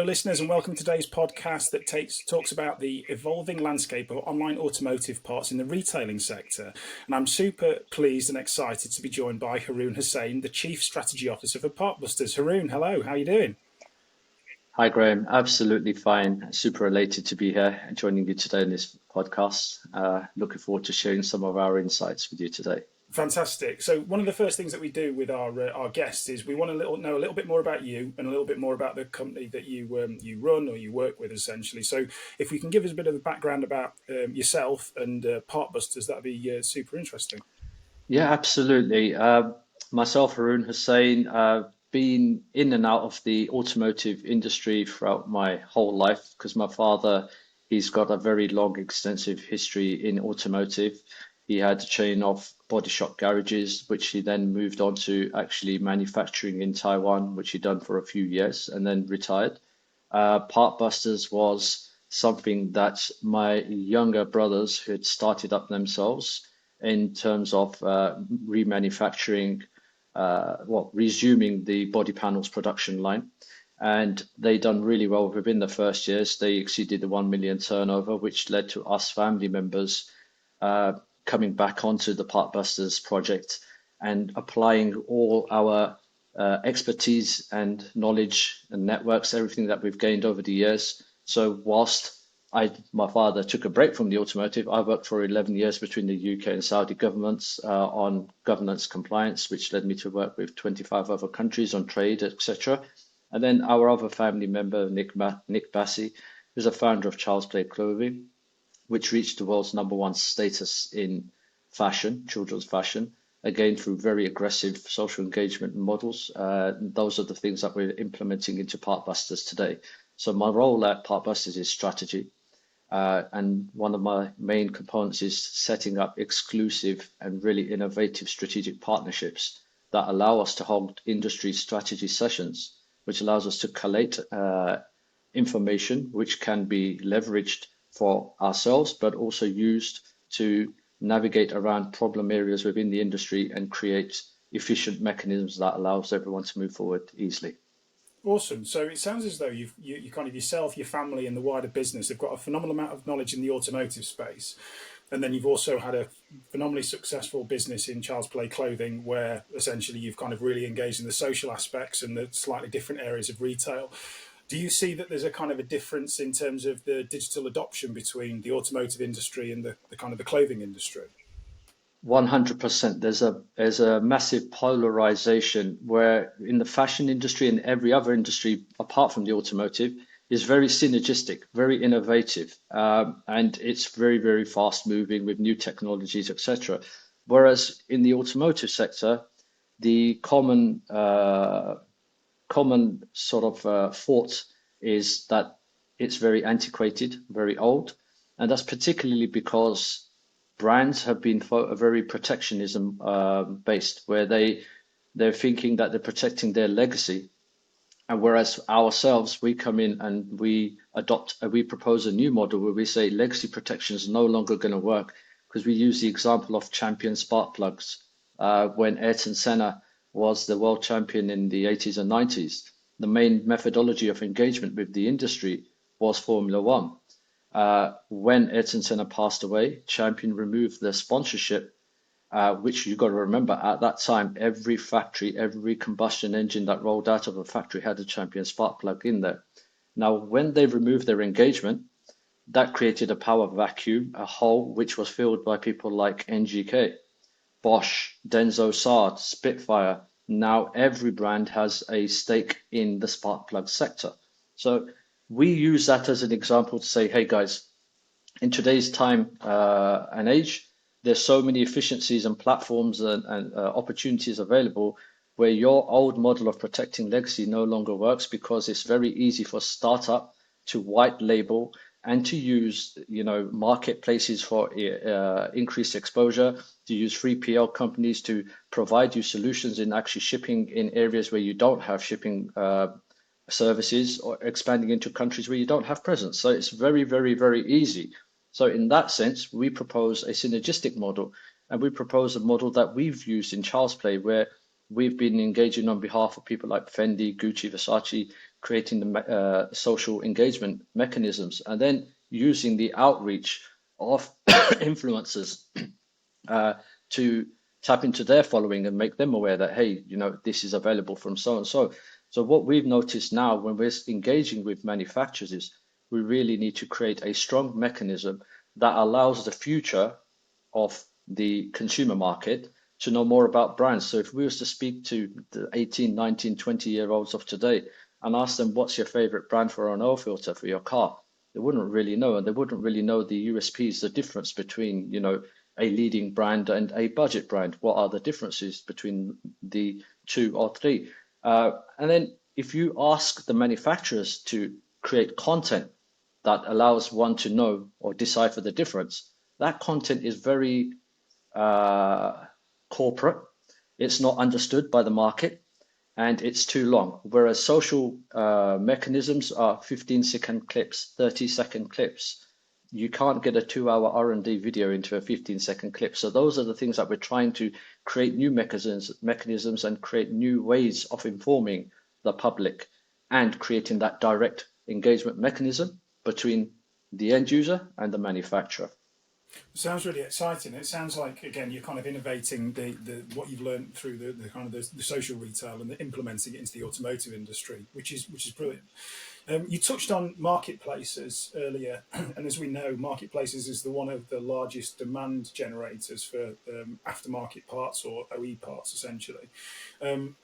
Listeners, and welcome to today's podcast that talks about the evolving landscape of online automotive parts in the retailing sector. And I'm super pleased and excited to be joined by Haroon Hussain, the Chief Strategy Officer for Partbusters. Haroon, hello, how are you doing? Hi, Graham. Absolutely fine. Super elated to be here and joining you today in this podcast. Looking forward to sharing some of our insights with you today. Fantastic. So one of the first things that we do with our guests is we want to know a little bit more about you and a little bit more about the company that you run or you work with, essentially. So if we can give us a bit of a background about yourself and Partbusters, that'd be super interesting. Yeah, absolutely. Myself, Haroon Hussain, been in and out of the automotive industry throughout my whole life because my father, he's got a very long, extensive history in automotive. He had a chain of body shop garages, which he then moved on to actually manufacturing in Taiwan, which he done for a few years and then retired. Partbusters was something that my younger brothers had started up themselves in terms of remanufacturing, resuming the body panels production line. And they done really well within the first years. They exceeded the 1 million turnover, which led to us family members coming back onto the Partbusters project and applying all our expertise and knowledge and networks, everything that we've gained over the years. So whilst my father took a break from the automotive, I worked for 11 years between the UK and Saudi governments on governance compliance, which led me to work with 25 other countries on trade, etc. And then our other family member, Nick Bassi, who's a founder of Child's Play Clothing, which reached the world's #1 status in fashion, children's fashion, again through very aggressive social engagement models. Those are the things that we're implementing into Partbusters today. So my role at Partbusters is strategy. And one of my main components is setting up exclusive and really innovative strategic partnerships that allow us to hold industry strategy sessions, which allows us to collate information which can be leveraged for ourselves, but also used to navigate around problem areas within the industry and create efficient mechanisms that allows everyone to move forward easily. Awesome. So it sounds as though you kind of yourself, your family, and the wider business have got a phenomenal amount of knowledge in the automotive space, and then you've also had a phenomenally successful business in Child's Play Clothing, where essentially you've kind of really engaged in the social aspects and the slightly different areas of retail. Do you see that there's a kind of a difference in terms of the digital adoption between the automotive industry and the kind of the clothing industry? 100%. There's a massive polarization where in the fashion industry and every other industry apart from the automotive is very synergistic, very innovative, and it's very fast moving with new technologies, etc. Whereas in the automotive sector, the common sort of thought is that it's very antiquated, very old, and that's particularly because brands have been very protectionism based, where they're thinking that they're protecting their legacy, and whereas ourselves we come in and we propose a new model where we say legacy protection is no longer going to work because we use the example of champion spark plugs when Ayrton Senna was the world champion in the 80s and 90s. The main methodology of engagement with the industry was Formula One. When Ayrton Senna passed away, Champion removed the sponsorship, which you got to remember at that time, every factory, every combustion engine that rolled out of a factory had a Champion spark plug in there. Now, when they removed their engagement, that created a power vacuum, a hole which was filled by people like NGK, Bosch, Denso Saab, Spitfire. Now every brand has a stake in the spark plug sector. So we use that as an example to say, hey guys, in today's time and age, there's so many efficiencies and platforms and opportunities available where your old model of protecting legacy no longer works because it's very easy for startup to white label and to use, marketplaces for increased exposure, to use 3PL companies to provide you solutions in actually shipping in areas where you don't have shipping services or expanding into countries where you don't have presence. So it's very easy. So in that sense, we propose a synergistic model, and we propose a model that we've used in Child's Play, where we've been engaging on behalf of people like Fendi, Gucci, Versace, creating the social engagement mechanisms, and then using the outreach of influencers to tap into their following and make them aware that, hey, this is available from so and so. So what we've noticed now when we're engaging with manufacturers is we really need to create a strong mechanism that allows the future of the consumer market to know more about brands. So if we was to speak to the 18, 19, 20-year-olds of today and ask them, what's your favorite brand for an oil filter for your car? They wouldn't really know, and they wouldn't really know the USPs, the difference between, a leading brand and a budget brand. What are the differences between the two or three? And then if you ask the manufacturers to create content that allows one to know or decipher the difference, that content is very corporate. It's not understood by the market, and it's too long. Whereas social mechanisms are 15-second clips, 30-second clips. You can't get a 2-hour R&D video into a 15-second clip. So those are the things that we're trying to create new mechanisms and create new ways of informing the public and creating that direct engagement mechanism between the end user and the manufacturer. Sounds really exciting. It sounds like again you're kind of innovating the what you've learned through the kind of the social retail and implementing it into the automotive industry, which is brilliant. You touched on marketplaces earlier, and as we know, marketplaces is one of the largest demand generators for aftermarket parts or OE parts, essentially. Um,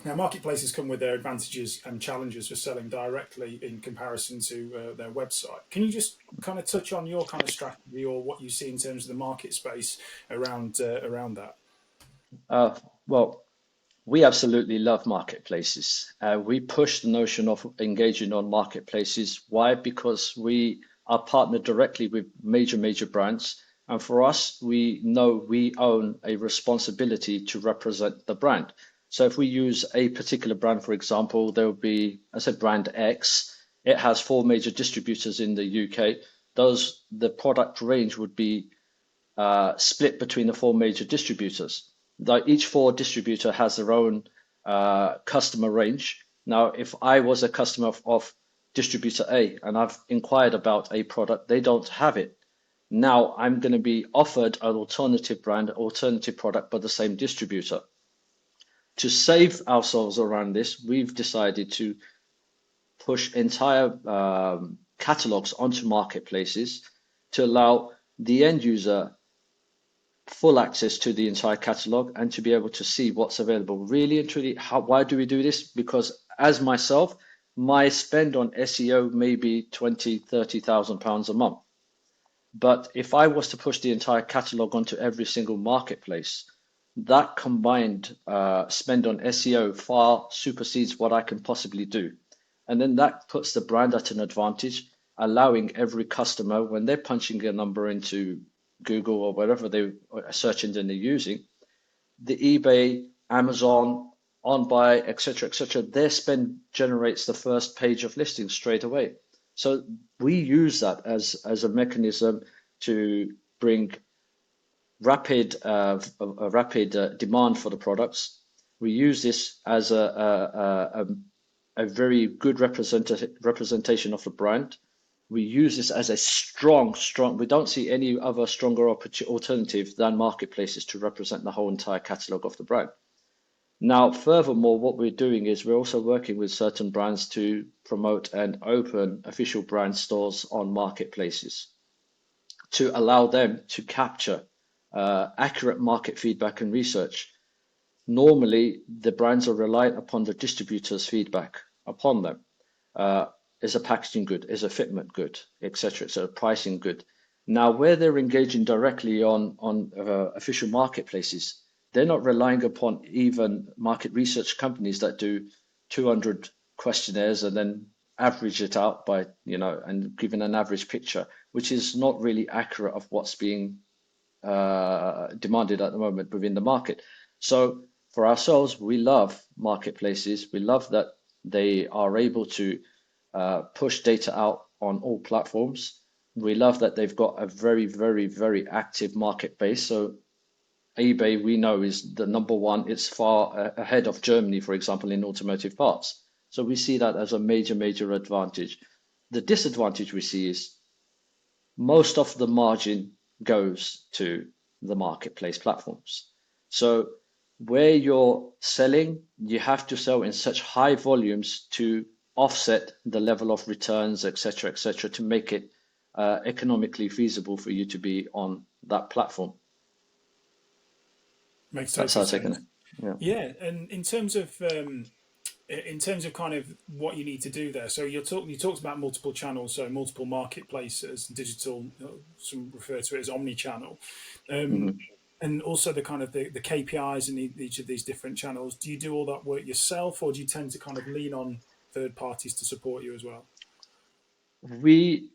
Now, marketplaces come with their advantages and challenges for selling directly in comparison to their website. Can you just kind of touch on your kind of strategy or what you see in terms of the market space around that? Uh, well, we absolutely love marketplaces. We push the notion of engaging on marketplaces. Why? Because we are partnered directly with major brands. And for us, we know we own a responsibility to represent the brand. So if we use a particular brand, for example, there will be, I said, brand X. It has 4 major distributors in the UK. The product range would be split between the 4 major distributors. Like each 4 distributor has their own customer range. Now, if I was a customer of distributor A and I've inquired about a product, they don't have it. Now I'm going to be offered an alternative brand, alternative product by the same distributor. To save ourselves around this, we've decided to push entire catalogs onto marketplaces to allow the end user full access to the entire catalog and to be able to see what's available. Really and truly, why do we do this? Because as myself, my spend on SEO may be 20, 30,000 pounds a month. But if I was to push the entire catalog onto every single marketplace, that combined spend on SEO far supersedes what I can possibly do. And then that puts the brand at an advantage, allowing every customer, when they're punching a number into Google or whatever they search engine they're using, the eBay, Amazon, OnBuy, etc., their spend generates the first page of listings straight away. So we use that as a mechanism to bring rapid demand for the products. We use this as a very good representation of the brand. We use this as a strong, we don't see any other stronger alternative than marketplaces to represent the whole entire catalog of the brand. Now, furthermore, what we're doing is we're also working with certain brands to promote and open official brand stores on marketplaces to allow them to capture accurate market feedback and research. Normally, the brands are reliant upon the distributors' feedback upon them. Is a packaging good? Is a fitment good? Etc. It's a pricing good. Now, where they're engaging directly on official marketplaces, they're not relying upon even market research companies that do 200 questionnaires and then average it out by, and giving an average picture, which is not really accurate of what's being demanded at the moment within the market. So for ourselves, we love marketplaces. We love that they are able to push data out on all platforms. We love that they've got a very active market base. So eBay, we know, is the number one. It's far ahead of Germany, for example, in automotive parts. So we see that as a major, major advantage. The disadvantage we see is most of the margin goes to the marketplace platforms. So where you're selling, you have to sell in such high volumes to offset the level of returns, et cetera, to make it economically feasible for you to be on that platform. Makes That's total how I take it. sense. Yeah. Yeah, and in terms of kind of what you need to do there, so you talked about multiple channels, so multiple marketplaces, digital, some refer to it as omni-channel, um, Mhm. and also the kind of the KPIs in each of these different channels. Do you do all that work yourself, or do you tend to kind of lean on third parties to support you as well? We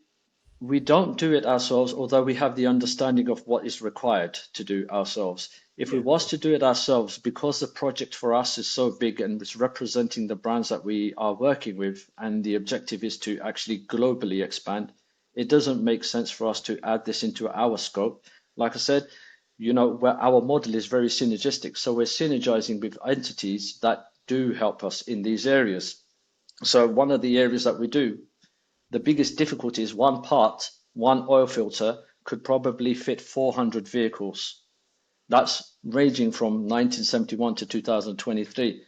We don't do it ourselves, although we have the understanding of what is required to do ourselves. If we Yeah, was cool. to do it ourselves, because the project for us is so big and it's representing the brands that we are working with, and the objective is to actually globally expand, it doesn't make sense for us to add this into our scope. Like I said, where our model is very synergistic, so we're synergizing with entities that do help us in these areas. So one of the areas that we do, the biggest difficulty is one part, one oil filter could probably fit 400 vehicles. That's ranging from 1971 to 2023.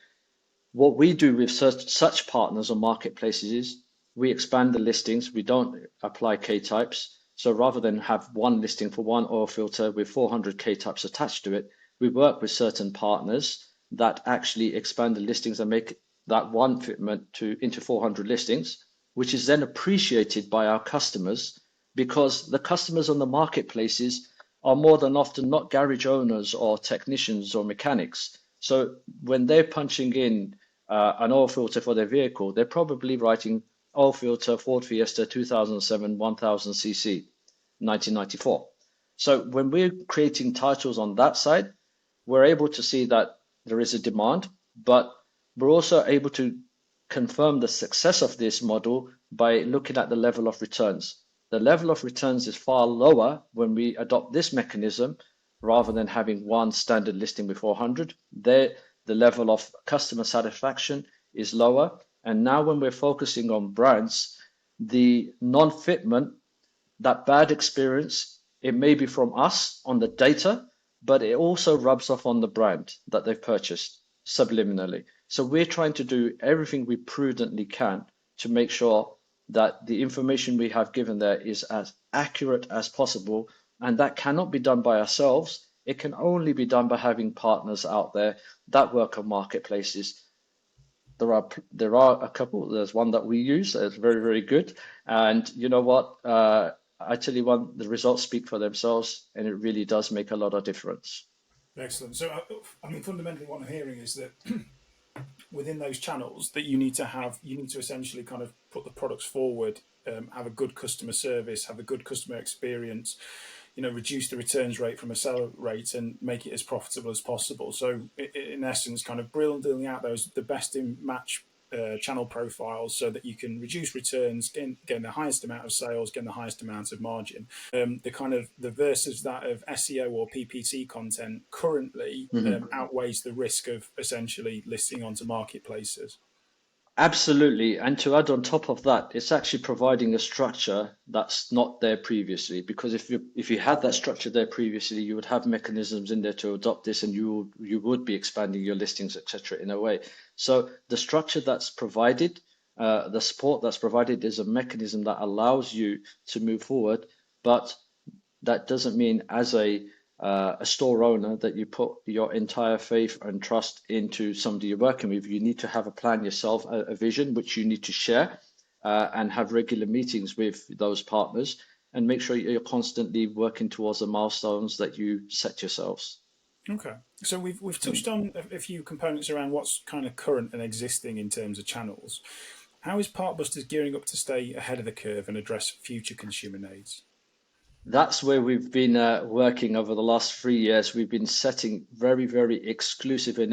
What we do with such partners or marketplaces is we expand the listings. We don't apply K types. So rather than have one listing for one oil filter with 400 K types attached to it, we work with certain partners that actually expand the listings and make that one fitment into 400 listings, which is then appreciated by our customers because the customers on the marketplaces are more than often not garage owners or technicians or mechanics. So when they're punching in an oil filter for their vehicle, they're probably writing oil filter Ford Fiesta 2007 1000cc 1994. So when we're creating titles on that side, we're able to see that there is a demand, but we're also able to confirm the success of this model by looking at the level of returns. The level of returns is far lower when we adopt this mechanism rather than having one standard listing with 400. There, the level of customer satisfaction is lower. And now, when we're focusing on brands, the non fitment, that bad experience, it may be from us on the data, but it also rubs off on the brand that they've purchased subliminally. So we're trying to do everything we prudently can to make sure that the information we have given there is as accurate as possible. And that cannot be done by ourselves. It can only be done by having partners out there that work on marketplaces. There are a couple. There's one that we use that's very, very good. And you know what? I tell you what, the results speak for themselves, and it really does make a lot of difference. Excellent. So, I mean, fundamentally, what I'm hearing is that within those channels that you need to essentially kind of put the products forward, have a good customer service, have a good customer experience, reduce the returns rate from a seller rate and make it as profitable as possible. So in essence, kind of building out the best in match channel profiles so that you can reduce returns, gain the highest amount of sales, gain the highest amount of margin. The kind of the versus that of SEO or PPC content currently Mhm. outweighs the risk of essentially listing onto marketplaces. Absolutely. And to add on top of that, it's actually providing a structure that's not there previously. Because if you had that structure there previously, you would have mechanisms in there to adopt this, and you would be expanding your listings, etc. in a way. So the structure that's provided, the support that's provided is a mechanism that allows you to move forward, but that doesn't mean as a store owner that you put your entire faith and trust into somebody you're working with. You need to have a plan yourself, a vision which you need to share, and have regular meetings with those partners, and make sure you're constantly working towards the milestones that you set yourselves. Okay, so we've Mm. touched on a few components around what's kind of current and existing in terms of channels. How is Partbusters gearing up to stay ahead of the curve and address future consumer needs? That's where we've been working over the last 3 years. We've been setting very, very exclusive and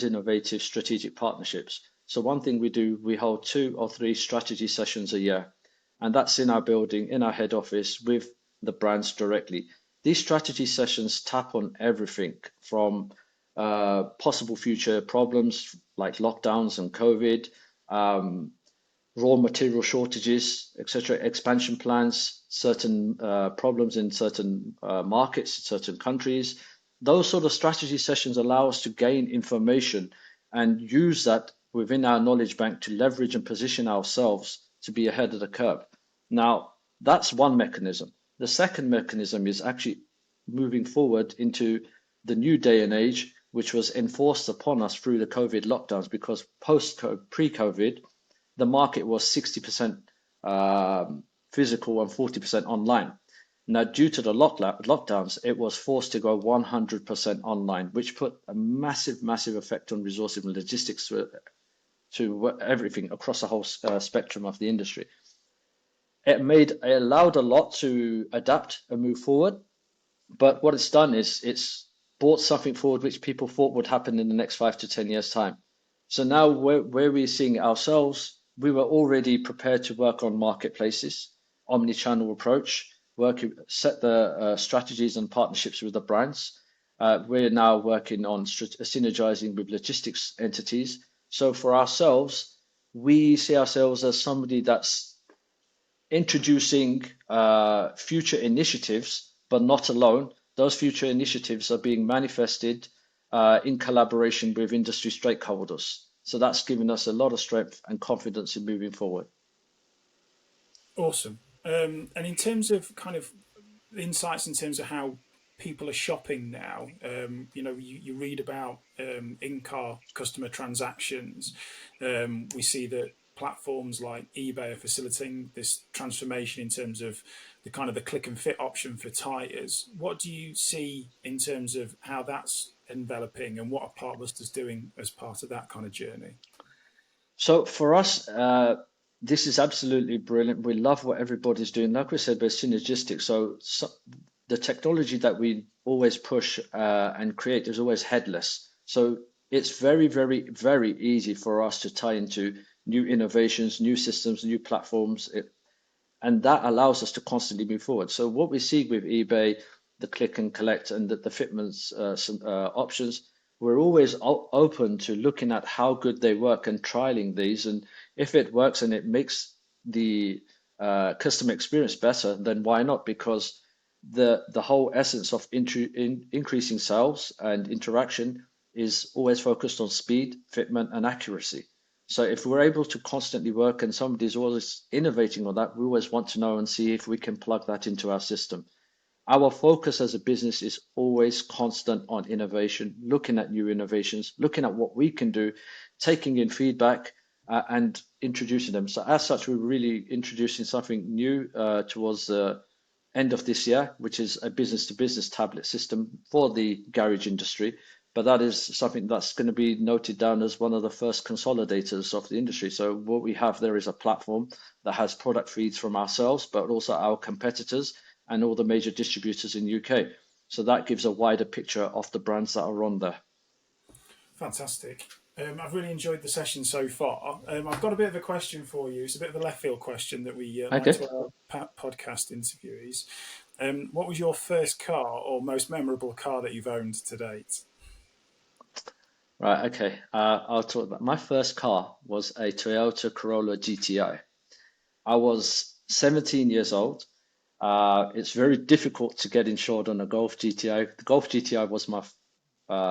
innovative strategic partnerships. So one thing we do, we hold 2 or 3 strategy sessions a year, and that's in our building, in our head office, with the brands directly. These strategy sessions tap on everything from possible future problems like lockdowns and COVID, raw material shortages, etc., expansion plans, certain problems in certain markets, certain countries. Those sort of strategy sessions allow us to gain information and use that within our knowledge bank to leverage and position ourselves to be ahead of the curve. Now, that's one mechanism. The second mechanism is actually moving forward into the new day and age, which was enforced upon us through the COVID lockdowns, because pre-COVID, the market was 60% physical and 40% online. Now, due to the lockdowns, it was forced to go 100% online, which put a massive, massive effect on resourcing and logistics to everything across the whole spectrum of the industry. It allowed a lot to adapt and move forward, but what it's done is it's brought something forward which people thought would happen in the next 5 to 10 years' time. So now where we're seeing ourselves, we were already prepared to work on marketplaces, omni-channel approach, set the strategies and partnerships with the brands. We're now working on synergizing with logistics entities. So for ourselves, we see ourselves as somebody that's introducing future initiatives, but not alone. Those future initiatives are being manifested in collaboration with industry stakeholders. So that's given us a lot of strength and confidence in moving forward. Awesome. And in terms of kind of insights in terms of how people are shopping now, you read about in-car customer transactions. We see that platforms like eBay are facilitating this transformation in terms of the kind of the click and fit option for tires. What do you see in terms of how that's enveloping, and what are Partbusters doing as part of that kind of journey? So for us, this is absolutely brilliant. We love what everybody's doing. Like we said, we're synergistic. So the technology that we always push and create is always headless. So it's very, very, very easy for us to tie into new innovations, new systems, new platforms, and that allows us to constantly move forward. So what we see with eBay, the click and collect, and the fitments options, we're always open to looking at how good they work and trialing these. And if it works and it makes the customer experience better, then why not? Because the whole essence of increasing sales and interaction is always focused on speed, fitment, and accuracy. So if we're able to constantly work and somebody's always innovating on that, we always want to know and see if we can plug that into our system. Our focus as a business is always constant on innovation, looking at new innovations, looking at what we can do, taking in feedback, and introducing them. So as such, we're really introducing something new towards the end of this year, which is a business-to-business tablet system for the garage industry. But that is something that's going to be noted down as one of the first consolidators of the industry. So what we have there is a platform that has product feeds from ourselves, but also our competitors and all the major distributors in the UK. So that gives a wider picture of the brands that are on there. Fantastic. I've really enjoyed the session so far. I've got a bit of a question for you. It's a bit of a left field question that we like Okay. to our podcast interviewees. What was your first car or most memorable car that you've owned to date? Right. Okay. I'll talk about my first car was a Toyota Corolla GTI. I was 17 years old. It's very difficult to get insured on a Golf GTI. The Golf GTI was my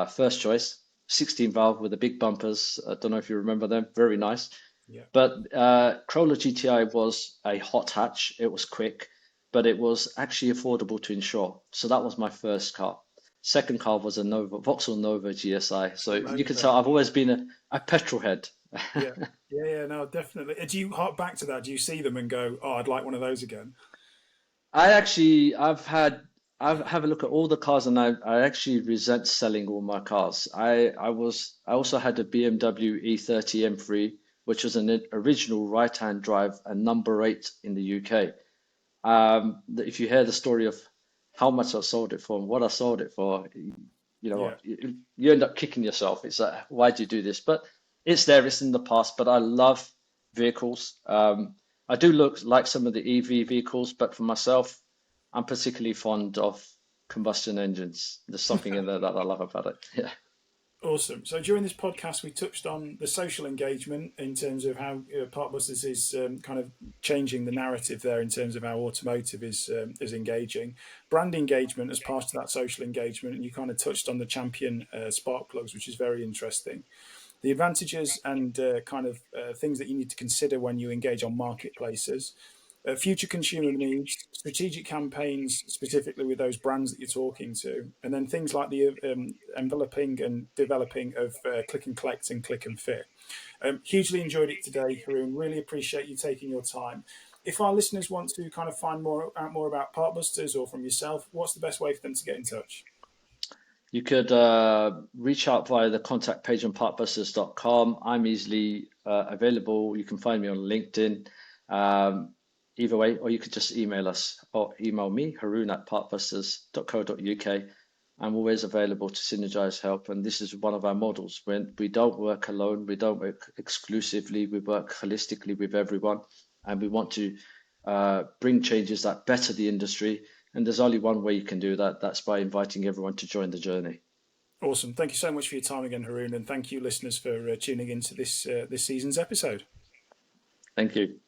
first choice, 16 valve with the big bumpers. I don't know if you remember them. Very nice. Yeah. But Corolla GTI was a hot hatch. It was quick, but it was actually affordable to insure. So that was my first car. Second car was a Nova, Vauxhall Nova GSI. So you can Nova. tell I've always been a petrol head. Yeah. Yeah, no, definitely. Do you hark back to that? Do you see them and go, "Oh, I'd like one of those again"? I've had a look at all the cars, and I actually resent selling all my cars. I also had a BMW E30 M3, which was an original right-hand drive and number 8 in the UK. If you hear the story of how much I sold it for and what I sold it for, you know Yeah. what, you end up kicking yourself. It's like, why do you do this? But it's there, it's in the past. But I love vehicles. I do look like some of the EV vehicles, but for myself, I'm particularly fond of combustion engines. There's something in there that I love about it. Yeah. Awesome. So during this podcast, we touched on the social engagement in terms of how Partbusters is kind of changing the narrative there in terms of how automotive is engaging, brand engagement as part of that social engagement, and you kind of touched on the champion spark plugs, which is very interesting. The advantages and kind of things that you need to consider when you engage on marketplaces, future consumer needs, strategic campaigns specifically with those brands that you're talking to, and then things like the enveloping and developing of click and collect and click and fit. Hugely enjoyed it today, Haroon. Really appreciate you taking your time. If our listeners want to kind of find more about Partbusters or from yourself, what's the best way for them to get in touch? You could reach out via the contact page on partbusters.com. I'm easily available. You can find me on LinkedIn. Um, Either way, or you could just email us or email me, Haroon at partbusters.co.uk. I'm always available to synergize help. And this is one of our models. When we don't work alone, we don't work exclusively, we work holistically with everyone. And we want to bring changes that better the industry. And there's only one way you can do that. That's by inviting everyone to join the journey. Awesome. Thank you so much for your time again, Haroon, and thank you, listeners, for tuning into this season's episode. Thank you.